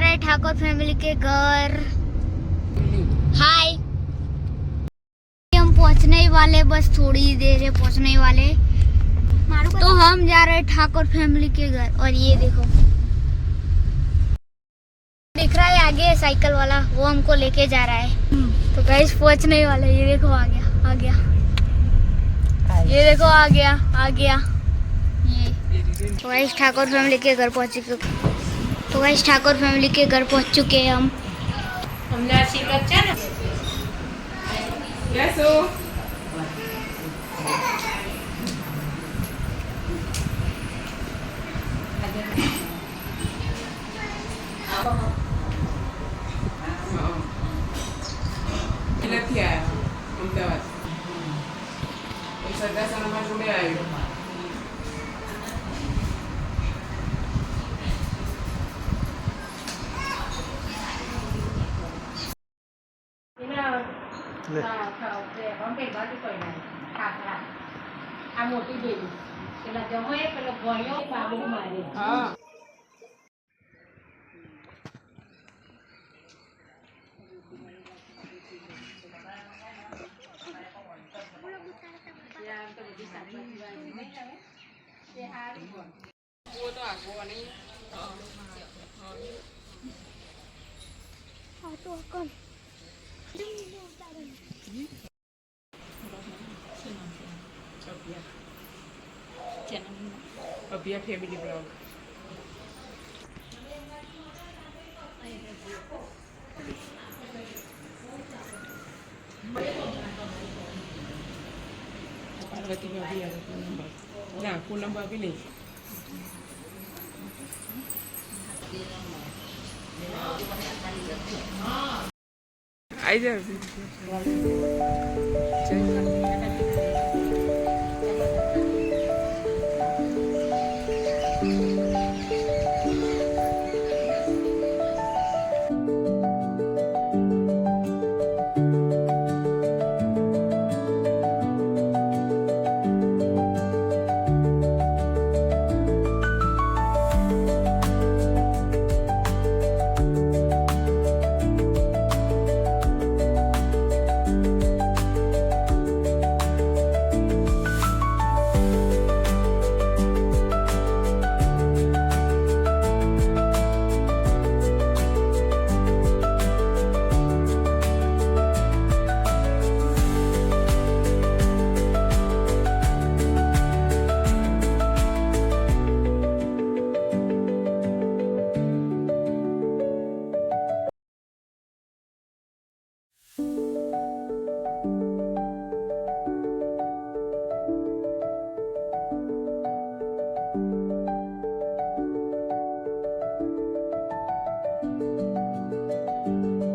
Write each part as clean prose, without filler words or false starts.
रहे हैं ठाकुर फैमिली के घर। हाय, हम पहुंचने ही वाले, बस थोड़ी ही देर है पहुंचने ही वाले। तो हम जा रहे हैं ठाकुर फैमिली के घर। और ये देखो दिख रहा है आगे साइकिल वाला, वो हमको लेके जा रहा है। तो गाइस पहुंचने ही वाले। ये देखो आ गया, आ गया। ये देखो आ गया, आ गया। ये तो गाइस ठाकुर फैमिली के घर पहुंच चुके। तो गाइस ठाकुर फैमिली के घर पहुंच चुके हैं हम। हमने आशीर्वाद છે ને યસો નથી આવ્યા અમદાવાદ સરદાસણામાં જોડે આવ્યો આ મોટી બેબી પેલા જમો એ પેલો ભણ્યો બાબુ મારે હા અભિયા ફેમિલી બ્લોગ પાર્વતી ભાભી આવે પૂનમ ના પૂનમ ભાભી નહીં आई जा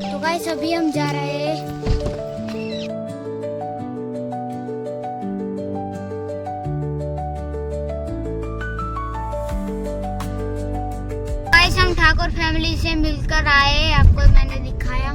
तो गाइस अभी हम जा रहे हैं। गाइस हम ठाकुर फैमिली से मिलकर आए, आपको मैंने दिखाया।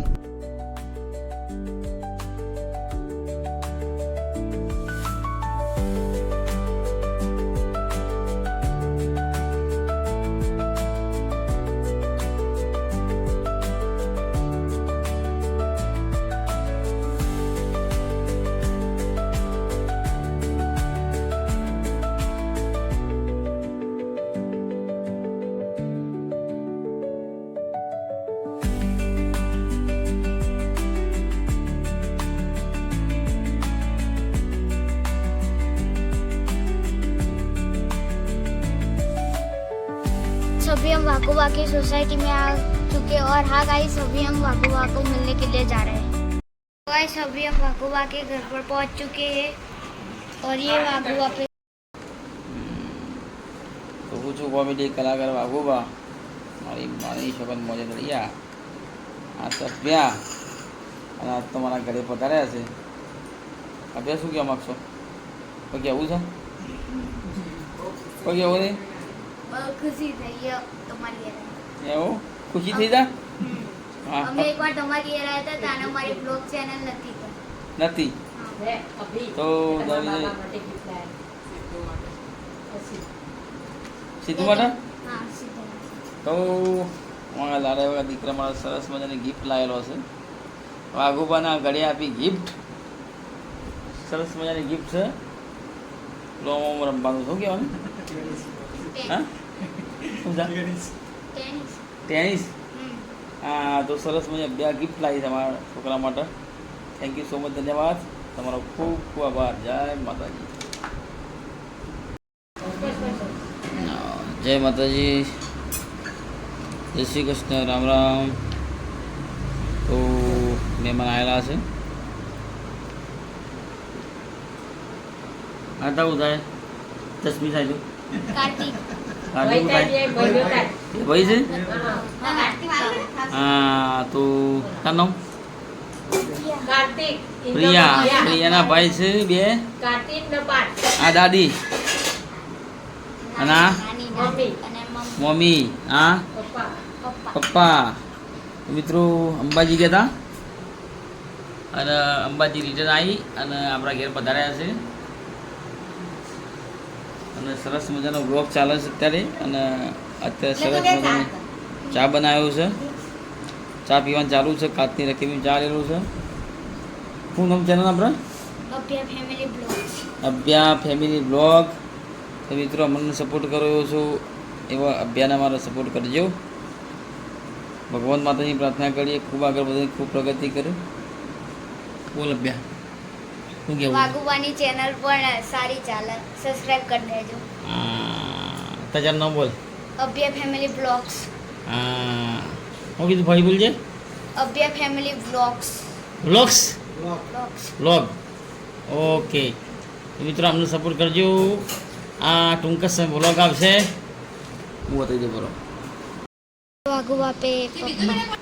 अभी हम वाकुवा की सोसाइटी में आ चुके हैं। और हाँ गाइस अभी हम वाकुवा को मिलने के लिए जा रहे हैं। गाइस अभी हम वाकुवा के घर पर पहुंच चुके हैं। और ये वाकुवा पे તો હું છું કોમેડી કલાકાર વાઘુબા. મારી માની શોભન મોજે દરિયા આ સભ્યા અને આજ તો મારા ઘરે પધાર્યા છે. અભ્યા શું કહેવા માગશો? કોઈ કહેવું છે? કોઈ કહેવું નહીં? ખુશી થઈ તમારી એવું ખુશી થઈ જા. હા અમે એકવાર તમારી ઘરે આવ્યા હતા અને અમારી બ્લોગ ચેનલ નથી તો સિદ્ધુ માટે હા તો મારા લાડા એવા દીકરા મારા સરસ મજાની ગિફ્ટ લાવેલો છે. વાઘુબાના ઘરે આપી ગિફ્ટ, સરસ મજાની ગિફ્ટ છે. લોમ રમવાનું શું કહેવાનું? હા શું છે? ટેનિસ. હા તો સરસ મજા બે ગિફ્ટ લાવી છે મારા છોકરા માટે. થેન્ક યુ સો મચ, ધન્યવાદ તમારો, ખૂબ ખૂબ આભાર. જય માતાજી. જય માતાજી, જય શ્રી કૃષ્ણ, રામ રામ. તો મહેમાન આવેલા છે. હા તો થાય ચશ્મી થાય કાર્તિક કાર્તિક થાય ભાઈ છે. હા તો તારું નામ? કાર્તિક પ્રિયા. પ્રિયાના ભાઈ છે બે. કાર્તિક ને પાઠ આ દાદી અને આ નાની મમ્મી. અને મમ્મી. આ પપ્પા. પપ્પા. તો મિત્રો અંબાજી ગયા હતા અને અંબાજી રિટર્ન આવી અને આપણા ઘેર પધાર્યા છે અને સરસ મજાનો બ્લોગ ચાલે છે અત્યારે. અને અત્યારે સરસ મજાનો ચા બનાવ્યો છે, ચા પીવાનું ચાલુ છે. કાચની રકીબી ચા લેલું છે. શું નામ ચેનલ આપણે? Abhya family blogs. Abhya family blog. તો મિત્રો અમને સપોર્ટ કરો એવો છો એવા અભ્યાને મારો સપોર્ટ કરજો. ભગવાન માતાની પ્રાર્થના કરીએ ખૂબ આગળ વધે, ખૂબ પ્રગતિ કરે. બોલ અભ્યા, શું કહેવું? વાઘુબાની ચેનલ પણ સારી ચાલે, સબસ્ક્રાઇબ કરી દેજો. તારું નામ બોલ. Abhya family blogs. શું કીધું ભાઈ? બોલજે. Abhya family blogs. Blogs. Blogs. Blog. Okay મિત્રો અમને સપોર્ટ કરજો. આ ટૂંક જ સમય બ્લોગ આવશે. હું બતાવી દઉં બરો. વાઘુબા પે પપ્પા.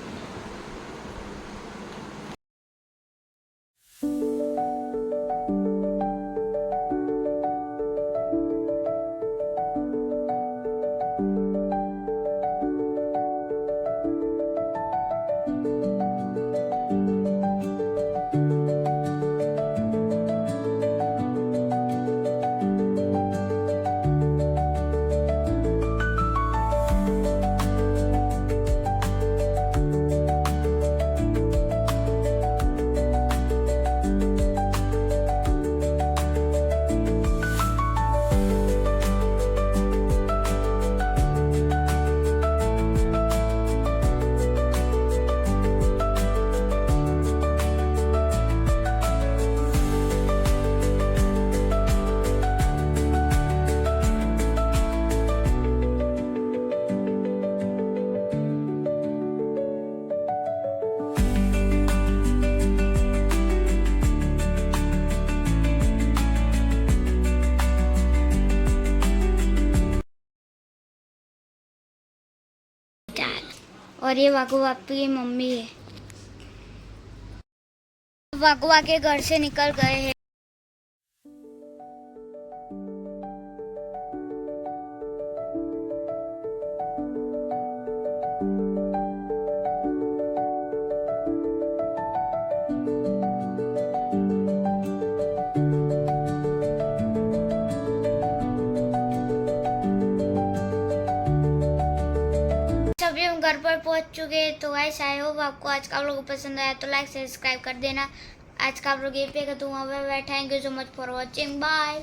और ये वाघुबा की मम्मी है. वाघुबा के घर से निकल गए हैं. अभी हम घर पर पहुंच चुके हैं. तो गाइस आई होप आपको आज का व्लॉग पसंद आया तो लाइक सब्सक्राइब कर देना. आज का व्लॉग ये पे खत्म हुआ. बैठा thank you so much for watching. Bye.